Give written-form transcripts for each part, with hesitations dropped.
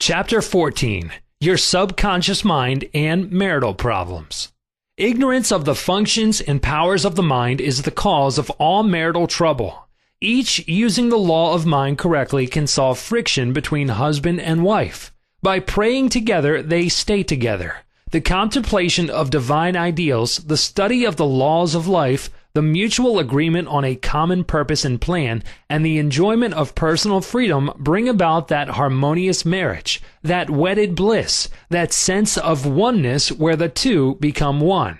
Chapter 14. Your Subconscious Mind and Marital Problems. Ignorance of the functions and powers of the mind is the cause of all marital trouble. Each using the law of mind correctly can solve friction between husband and wife. By praying together, they stay together. The contemplation of divine ideals, the study of the laws of life, the mutual agreement on a common purpose and plan, and the enjoyment of personal freedom bring about that harmonious marriage, that wedded bliss, that sense of oneness where the two become one.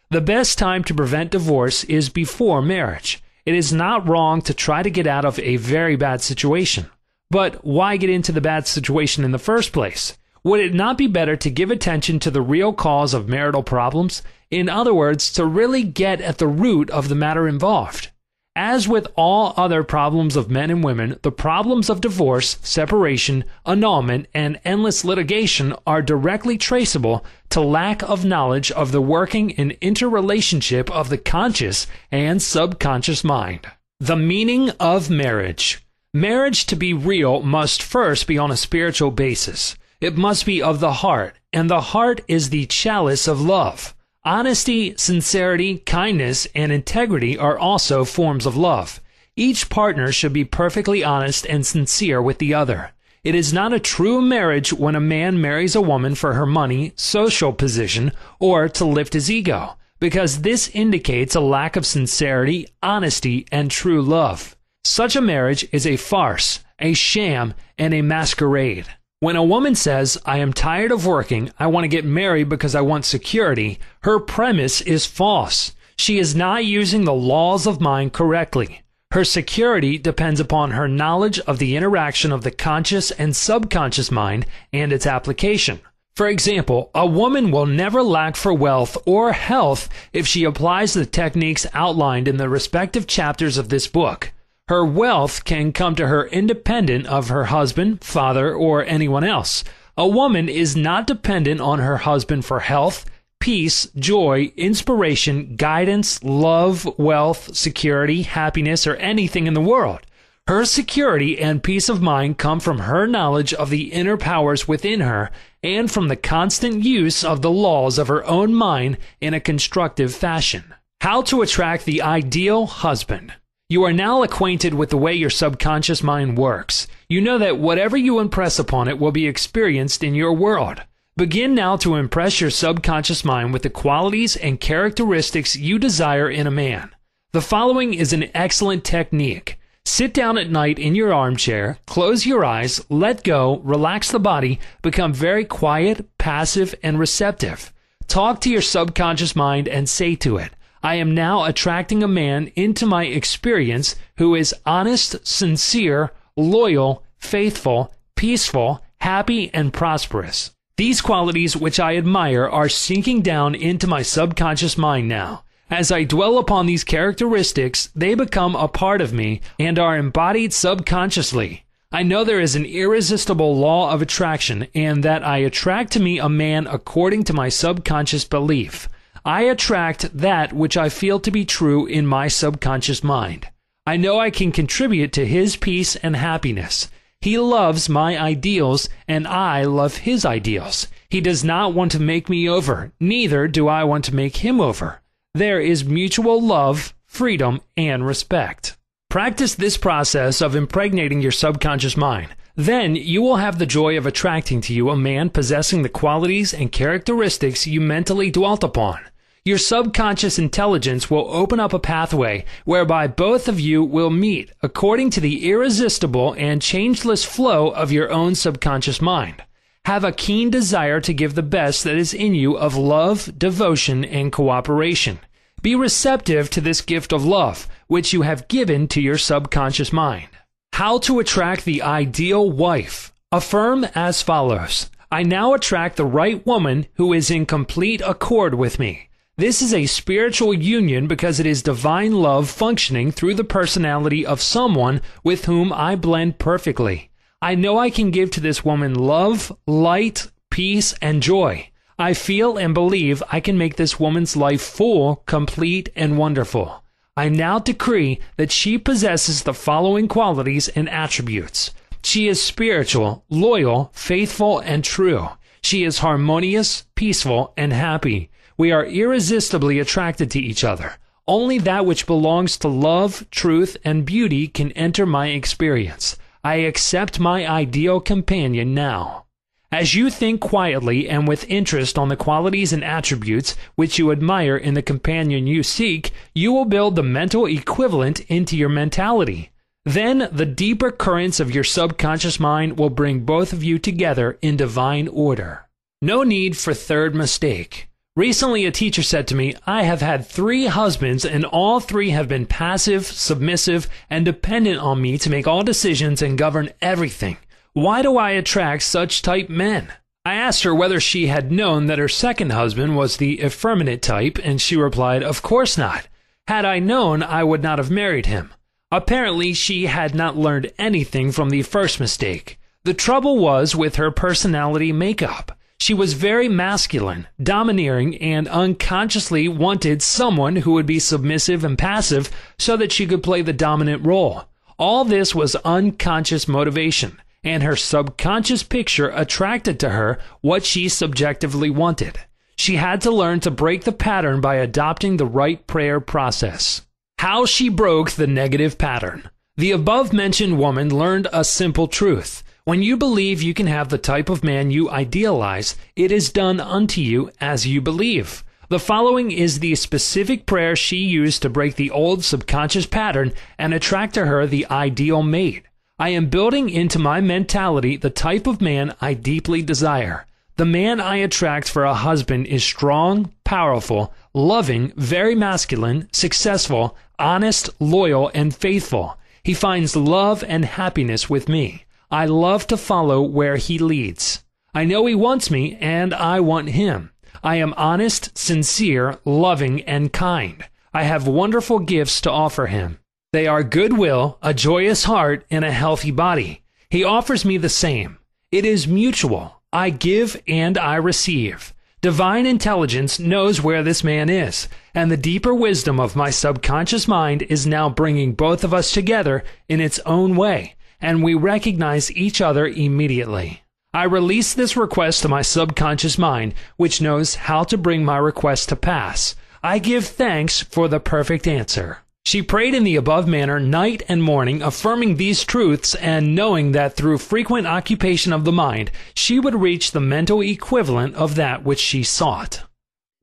The best time to prevent divorce is before marriage. It is not wrong to try to get out of a very bad situation. But why get into the bad situation in the first place? Would it not be better to give attention to the real cause of marital problems? In other words, to really get at the root of the matter involved. As with all other problems of men and women, the problems of divorce, separation, annulment, and endless litigation are directly traceable to lack of knowledge of the working and interrelationship of the conscious and subconscious mind. The meaning of marriage. Marriage, to be real, must first be on a spiritual basis. It must be of the heart, and the heart is the chalice of love. Honesty, sincerity, kindness, and integrity are also forms of love. Each partner should be perfectly honest and sincere with the other. It is not a true marriage when a man marries a woman for her money, social position, or to lift his ego, because this indicates a lack of sincerity, honesty, and true love. Such a marriage is a farce, a sham, and a masquerade. When a woman says, "I am tired of working, I want to get married because I want security," her premise is false. She is not using the laws of mind correctly. Her security depends upon her knowledge of the interaction of the conscious and subconscious mind and its application. For example, a woman will never lack for wealth or health if she applies the techniques outlined in the respective chapters of this book. Her wealth can come to her independent of her husband, father, or anyone else. A woman is not dependent on her husband for health, peace, joy, inspiration, guidance, love, wealth, security, happiness, or anything in the world. Her security and peace of mind come from her knowledge of the inner powers within her and from the constant use of the laws of her own mind in a constructive fashion. How to attract the ideal husband. You are now acquainted with the way your subconscious mind works. You know that whatever you impress upon it will be experienced in your world. Begin now to impress your subconscious mind with the qualities and characteristics you desire in a man. The following is an excellent technique. Sit down at night in your armchair, close your eyes, let go, relax the body, become very quiet, passive, and receptive. Talk to your subconscious mind and say to it, "I am now attracting a man into my experience who is honest, sincere, loyal, faithful, peaceful, happy, and prosperous. These qualities which I admire are sinking down into my subconscious mind now. As I dwell upon these characteristics, they become a part of me and are embodied subconsciously. I know there is an irresistible law of attraction and that I attract to me a man according to my subconscious belief. I attract that which I feel to be true in my subconscious mind. I know I can contribute to his peace and happiness. He loves my ideals, and I love his ideals. He does not want to make me over, neither do I want to make him over. There is mutual love, freedom, and respect." Practice this process of impregnating your subconscious mind. Then you will have the joy of attracting to you a man possessing the qualities and characteristics you mentally dwelt upon. Your subconscious intelligence will open up a pathway whereby both of you will meet according to the irresistible and changeless flow of your own subconscious mind. Have a keen desire to give the best that is in you of love, devotion, and cooperation. Be receptive to this gift of love, which you have given to your subconscious mind. How to attract the ideal wife. Affirm as follows: "I now attract the right woman who is in complete accord with me." This is a spiritual union because it is divine love functioning through the personality of someone with whom I blend perfectly. I know I can give to this woman love, light, peace, and joy. I feel and believe I can make this woman's life full, complete, and wonderful. I now decree that she possesses the following qualities and attributes: She is spiritual, loyal, faithful, and true. She is harmonious, peaceful, and happy. We are irresistibly attracted to each other. Only that which belongs to love, truth, and beauty can enter my experience. I accept my ideal companion now. As you think quietly and with interest on the qualities and attributes which you admire in the companion you seek, you will build the mental equivalent into your mentality. Then the deeper currents of your subconscious mind will bring both of you together in divine order. No need for third mistake. Recently, a teacher said to me, I have had 3 husbands and all 3 have been passive, submissive, and dependent on me to make all decisions and govern everything. Why do I attract such type men? I asked her whether she had known that her second husband was the effeminate type, and she replied, of course not. Had I known, I would not have married him. Apparently, she had not learned anything from the first mistake. The trouble was with her personality makeup. She was very masculine, domineering, and unconsciously wanted someone who would be submissive and passive so that she could play the dominant role. All this was unconscious motivation, and her subconscious picture attracted to her what she subjectively wanted. She had to learn to break the pattern by adopting the right prayer process. How she broke the negative pattern. The above-mentioned woman learned a simple truth. When you believe you can have the type of man you idealize, it is done unto you as you believe. The following is the specific prayer she used to break the old subconscious pattern and attract to her the ideal mate. I am building into my mentality the type of man I deeply desire. The man I attract for a husband is strong, powerful, loving, very masculine, successful, honest, loyal, and faithful. He finds love and happiness with me. I love to follow where he leads. I know he wants me, and I want him. I am honest, sincere, loving, and kind. I have wonderful gifts to offer him. They are goodwill, a joyous heart, and a healthy body. He offers me the same. It is mutual. I give and I receive. Divine intelligence knows where this man is, and the deeper wisdom of my subconscious mind is now bringing both of us together in its own way, and we recognize each other immediately. I release this request to my subconscious mind, which knows how to bring my request to pass. I give thanks for the perfect answer. She prayed in the above manner night and morning, affirming these truths and knowing that through frequent occupation of the mind, she would reach the mental equivalent of that which she sought.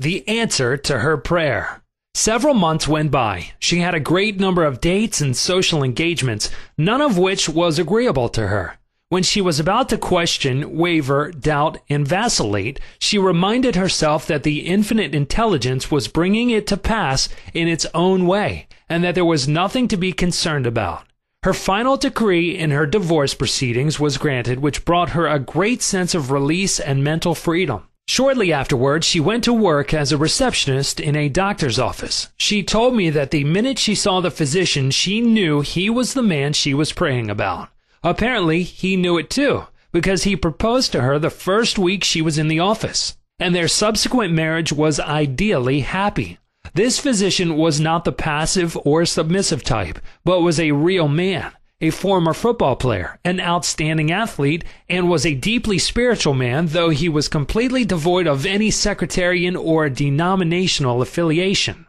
The answer to her prayer. Several months went by. She had a great number of dates and social engagements, none of which was agreeable to her. When she was about to question, waver, doubt, and vacillate, she reminded herself that the infinite intelligence was bringing it to pass in its own way, and that there was nothing to be concerned about. Her final decree in her divorce proceedings was granted, which brought her a great sense of release and mental freedom. Shortly afterwards, she went to work as a receptionist in a doctor's office. She told me that the minute she saw the physician, she knew he was the man she was praying about. Apparently, he knew it too, because he proposed to her the first week she was in the office, and their subsequent marriage was ideally happy. This physician was not the passive or submissive type, but was a real man, a former football player, an outstanding athlete, and was a deeply spiritual man, though he was completely devoid of any sectarian or denominational affiliation.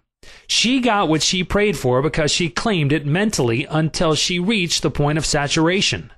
She got what she prayed for because she claimed it mentally until she reached the point of saturation.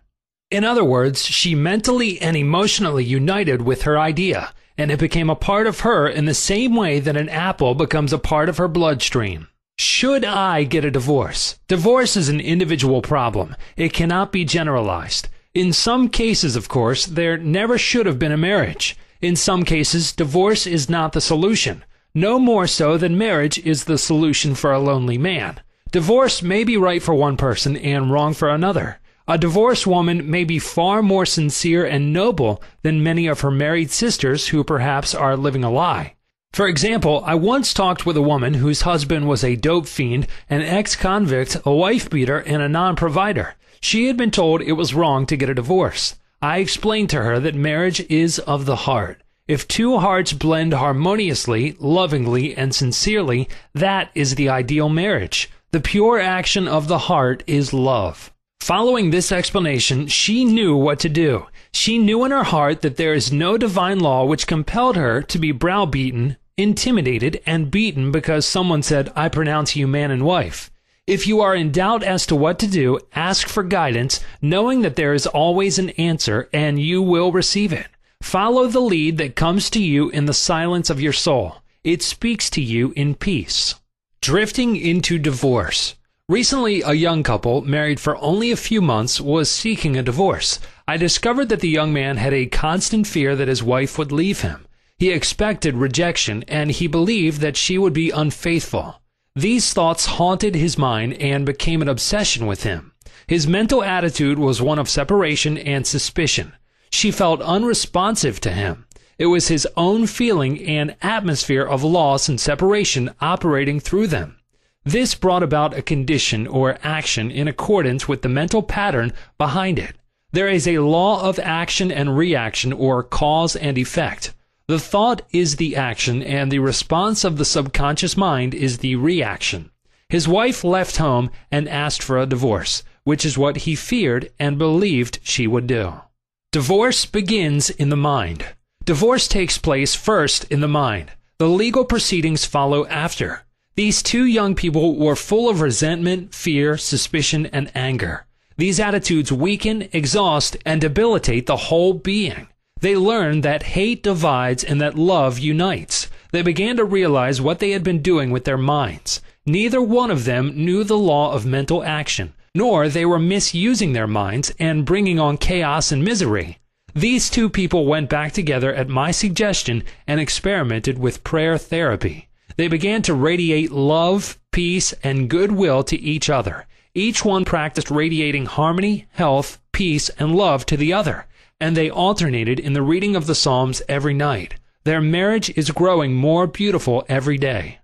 In other words, she mentally and emotionally united with her idea, and it became a part of her in the same way that an apple becomes a part of her bloodstream. Should I get a divorce? Divorce is an individual problem. It cannot be generalized. In some cases, of course, there never should have been a marriage. In some cases, divorce is not the solution. No more so than marriage is the solution for a lonely man. Divorce may be right for one person and wrong for another. A divorced woman may be far more sincere and noble than many of her married sisters who perhaps are living a lie. For example, I once talked with a woman whose husband was a dope fiend, an ex-convict, a wife-beater, and a non-provider. She had been told it was wrong to get a divorce. I explained to her that marriage is of the heart. If two hearts blend harmoniously, lovingly, and sincerely, that is the ideal marriage. The pure action of the heart is love. Following this explanation, she knew what to do. She knew in her heart that there is no divine law which compelled her to be browbeaten, intimidated, and beaten because someone said, "I pronounce you man and wife." If you are in doubt as to what to do, ask for guidance, knowing that there is always an answer and you will receive it. Follow the lead that comes to you in the silence of your soul. It speaks to you in peace. Drifting into divorce. Recently, a young couple, married for only a few months, was seeking a divorce. I discovered that the young man had a constant fear that his wife would leave him. He expected rejection, and he believed that she would be unfaithful. These thoughts haunted his mind and became an obsession with him. His mental attitude was one of separation and suspicion. She felt unresponsive to him. It was his own feeling and atmosphere of loss and separation operating through them. This brought about a condition or action in accordance with the mental pattern behind it. There is a law of action and reaction, or cause and effect. The thought is the action, and the response of the subconscious mind is the reaction. His wife left home and asked for a divorce, which is what he feared and believed she would do. Divorce begins in the mind. Divorce takes place first in the mind. The legal proceedings follow after. These two young people were full of resentment, fear, suspicion, and anger. These attitudes weaken, exhaust, and debilitate the whole being. They learned that hate divides and that love unites. They began to realize what they had been doing with their minds. Neither one of them knew the law of mental action, nor they were misusing their minds and bringing on chaos and misery. These two people went back together at my suggestion and experimented with prayer therapy. They began to radiate love, peace, and goodwill to each other. Each one practiced radiating harmony, health, peace, and love to the other, and they alternated in the reading of the Psalms every night. Their marriage is growing more beautiful every day.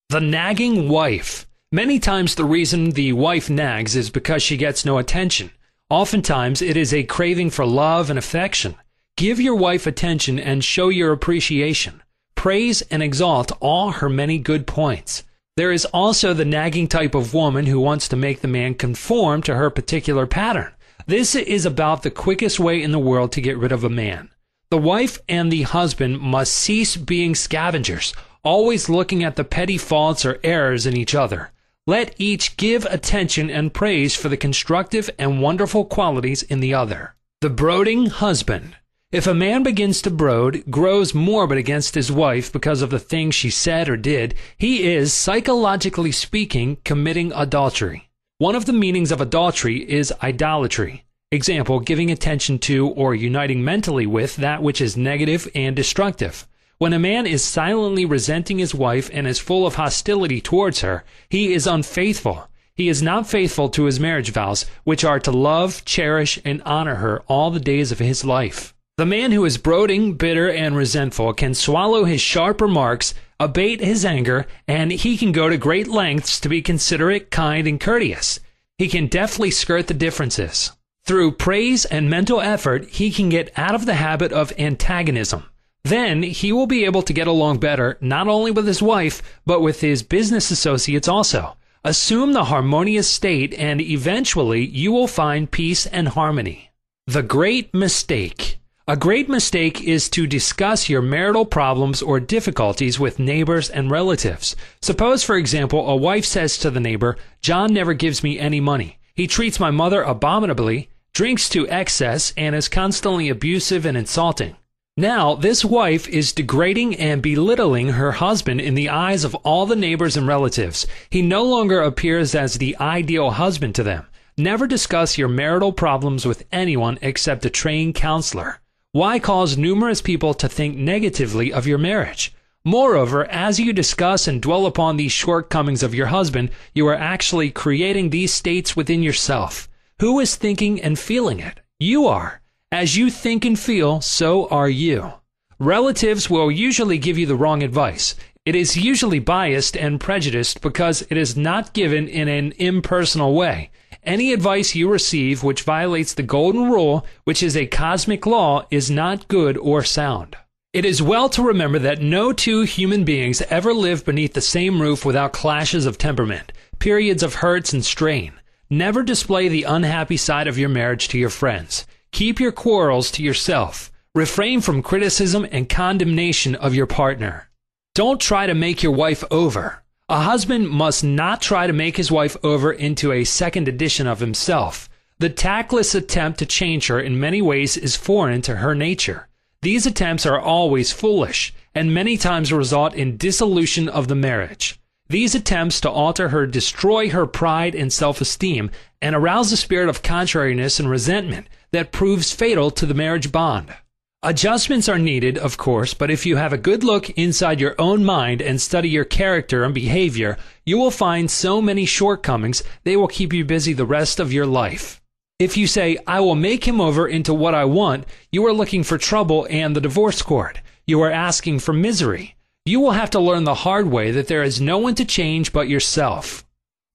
The nagging wife. Many times the reason the wife nags is because she gets no attention. Oftentimes it is a craving for love and affection. Give your wife attention and show your appreciation. Praise and exalt all her many good points. There is also the nagging type of woman who wants to make the man conform to her particular pattern. This is about the quickest way in the world to get rid of a man. The wife and the husband must cease being scavengers, always looking at the petty faults or errors in each other. Let each give attention and praise for the constructive and wonderful qualities in the other. The brooding husband. If a man begins to brood, grows morbid against his wife because of the things she said or did, he is, psychologically speaking, committing adultery. One of the meanings of adultery is idolatry. Example, giving attention to or uniting mentally with that which is negative and destructive. When a man is silently resenting his wife and is full of hostility towards her, he is unfaithful. He is not faithful to his marriage vows, which are to love, cherish, and honor her all the days of his life. The man who is brooding, bitter, and resentful can swallow his sharp remarks, abate his anger, and he can go to great lengths to be considerate, kind, and courteous. He can deftly skirt the differences. Through praise and mental effort, he can get out of the habit of antagonism. Then he will be able to get along better, not only with his wife, but with his business associates also. Assume the harmonious state, and eventually you will find peace and harmony. The great mistake. A great mistake is to discuss your marital problems or difficulties with neighbors and relatives. Suppose, for example, a wife says to the neighbor, "John never gives me any money. He treats my mother abominably, drinks to excess, and is constantly abusive and insulting." Now, this wife is degrading and belittling her husband in the eyes of all the neighbors and relatives. He no longer appears as the ideal husband to them. Never discuss your marital problems with anyone except a trained counselor. Why cause numerous people to think negatively of your marriage? Moreover, as you discuss and dwell upon these shortcomings of your husband, you are actually creating these states within yourself. Who is thinking and feeling it? You are. As you think and feel, so are you. Relatives will usually give you the wrong advice. It is usually biased and prejudiced because it is not given in an impersonal way. Any advice you receive which violates the golden rule, which is a cosmic law, is not good or sound. It is well to remember that no two human beings ever live beneath the same roof without clashes of temperament, periods of hurts and strain. Never display the unhappy side of your marriage to your friends. Keep your quarrels to yourself. Refrain from criticism and condemnation of your partner. Don't try to make your wife over. A husband must not try to make his wife over into a second edition of himself. The tactless attempt to change her in many ways is foreign to her nature. These attempts are always foolish, and many times result in dissolution of the marriage. These attempts to alter her destroy her pride and self-esteem and arouse a spirit of contrariness and resentment that proves fatal to the marriage bond. Adjustments are needed, of course, but if you have a good look inside your own mind and study your character and behavior, you will find so many shortcomings they will keep you busy the rest of your life. If you say, "I will make him over into what I want," you are looking for trouble and the divorce court. You are asking for misery. You will have to learn the hard way that there is no one to change but yourself.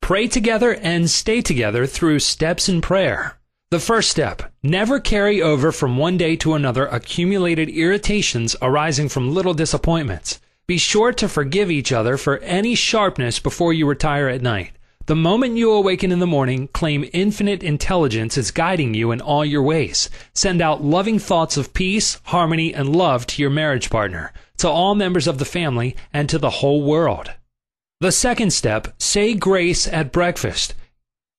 Pray together and stay together through steps in prayer. The first step, never carry over from one day to another accumulated irritations arising from little disappointments. Be sure to forgive each other for any sharpness before you retire at night. The moment you awaken in the morning, claim infinite intelligence is guiding you in all your ways. Send out loving thoughts of peace, harmony, and love to your marriage partner, to all members of the family, and to the whole world. The second step, say grace at breakfast.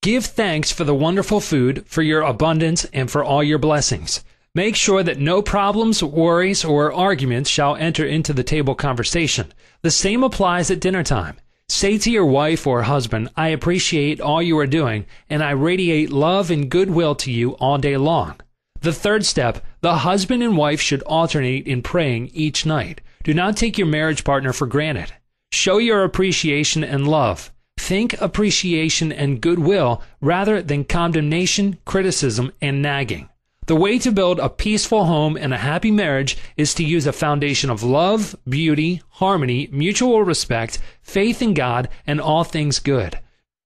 Give thanks for the wonderful food, for your abundance, and for all your blessings. Make sure that no problems, worries, or arguments shall enter into the table conversation. The same applies at dinner time. Say to your wife or husband, "I appreciate all you are doing, and I radiate love and goodwill to you all day long." The third step, the husband and wife should alternate in praying each night. Do not take your marriage partner for granted. Show your appreciation and love. Think appreciation and goodwill rather than condemnation, criticism, and nagging. The way to build a peaceful home and a happy marriage is to use a foundation of love, beauty, harmony, mutual respect, faith in God, and all things good.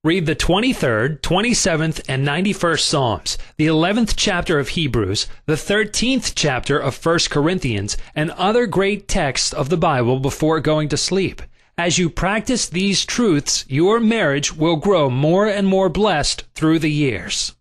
Read the 23rd, 27th, and 91st Psalms, the 11th chapter of Hebrews, the 13th chapter of 1 Corinthians, and other great texts of the Bible before going to sleep. As you practice these truths, your marriage will grow more and more blessed through the years.